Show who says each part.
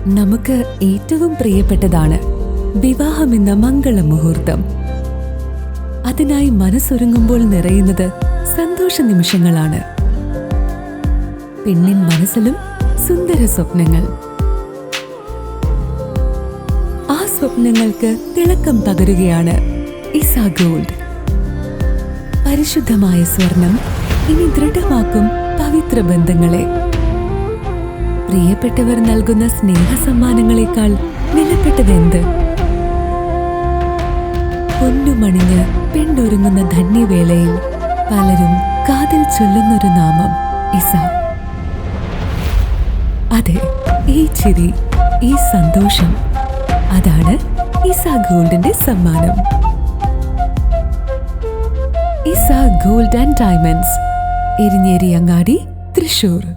Speaker 1: നമുക്ക് ഏറ്റവും പ്രിയപ്പെട്ടതാണ് വിവാഹമെന്ന മംഗള മുഹൂർത്തം. അതിനായി മനസ്സൊരുങ്ങുമ്പോൾ നിറയുന്നത് സന്തോഷ നിമിഷങ്ങളാണ്. പെണ്ണിൻ മനസ്സിലും സുന്ദര സ്വപ്നങ്ങൾ. ആ സ്വപ്നങ്ങൾക്ക് തിളക്കം പകരുകയാണ് ഇസ ഗോൾഡ്. പരിശുദ്ധമായ സ്വർണം ഇനി ദൃഢമാക്കും പവിത്ര ബന്ധങ്ങളെ. പ്രിയപ്പെട്ടവർ നൽകുന്ന സ്നേഹ സമ്മാനങ്ങളെക്കാൾ വിലപ്പെട്ടതെന്ത്? പൊന്നുമണിഞ്ഞ് പെണ്ണൊരുങ്ങുന്ന ധന്യവേളയിൽ പലരും കാതിൽ ചൊല്ലുന്നൊരു നാമം ഇസ. അതെ, ഈ ചിരി, ഈ സന്തോഷം, അതാണ് ഇസ ഗോൾഡിന്റെ സമ്മാനം. Isa gold and diamonds, Erinjeri Angadi, Thrissur.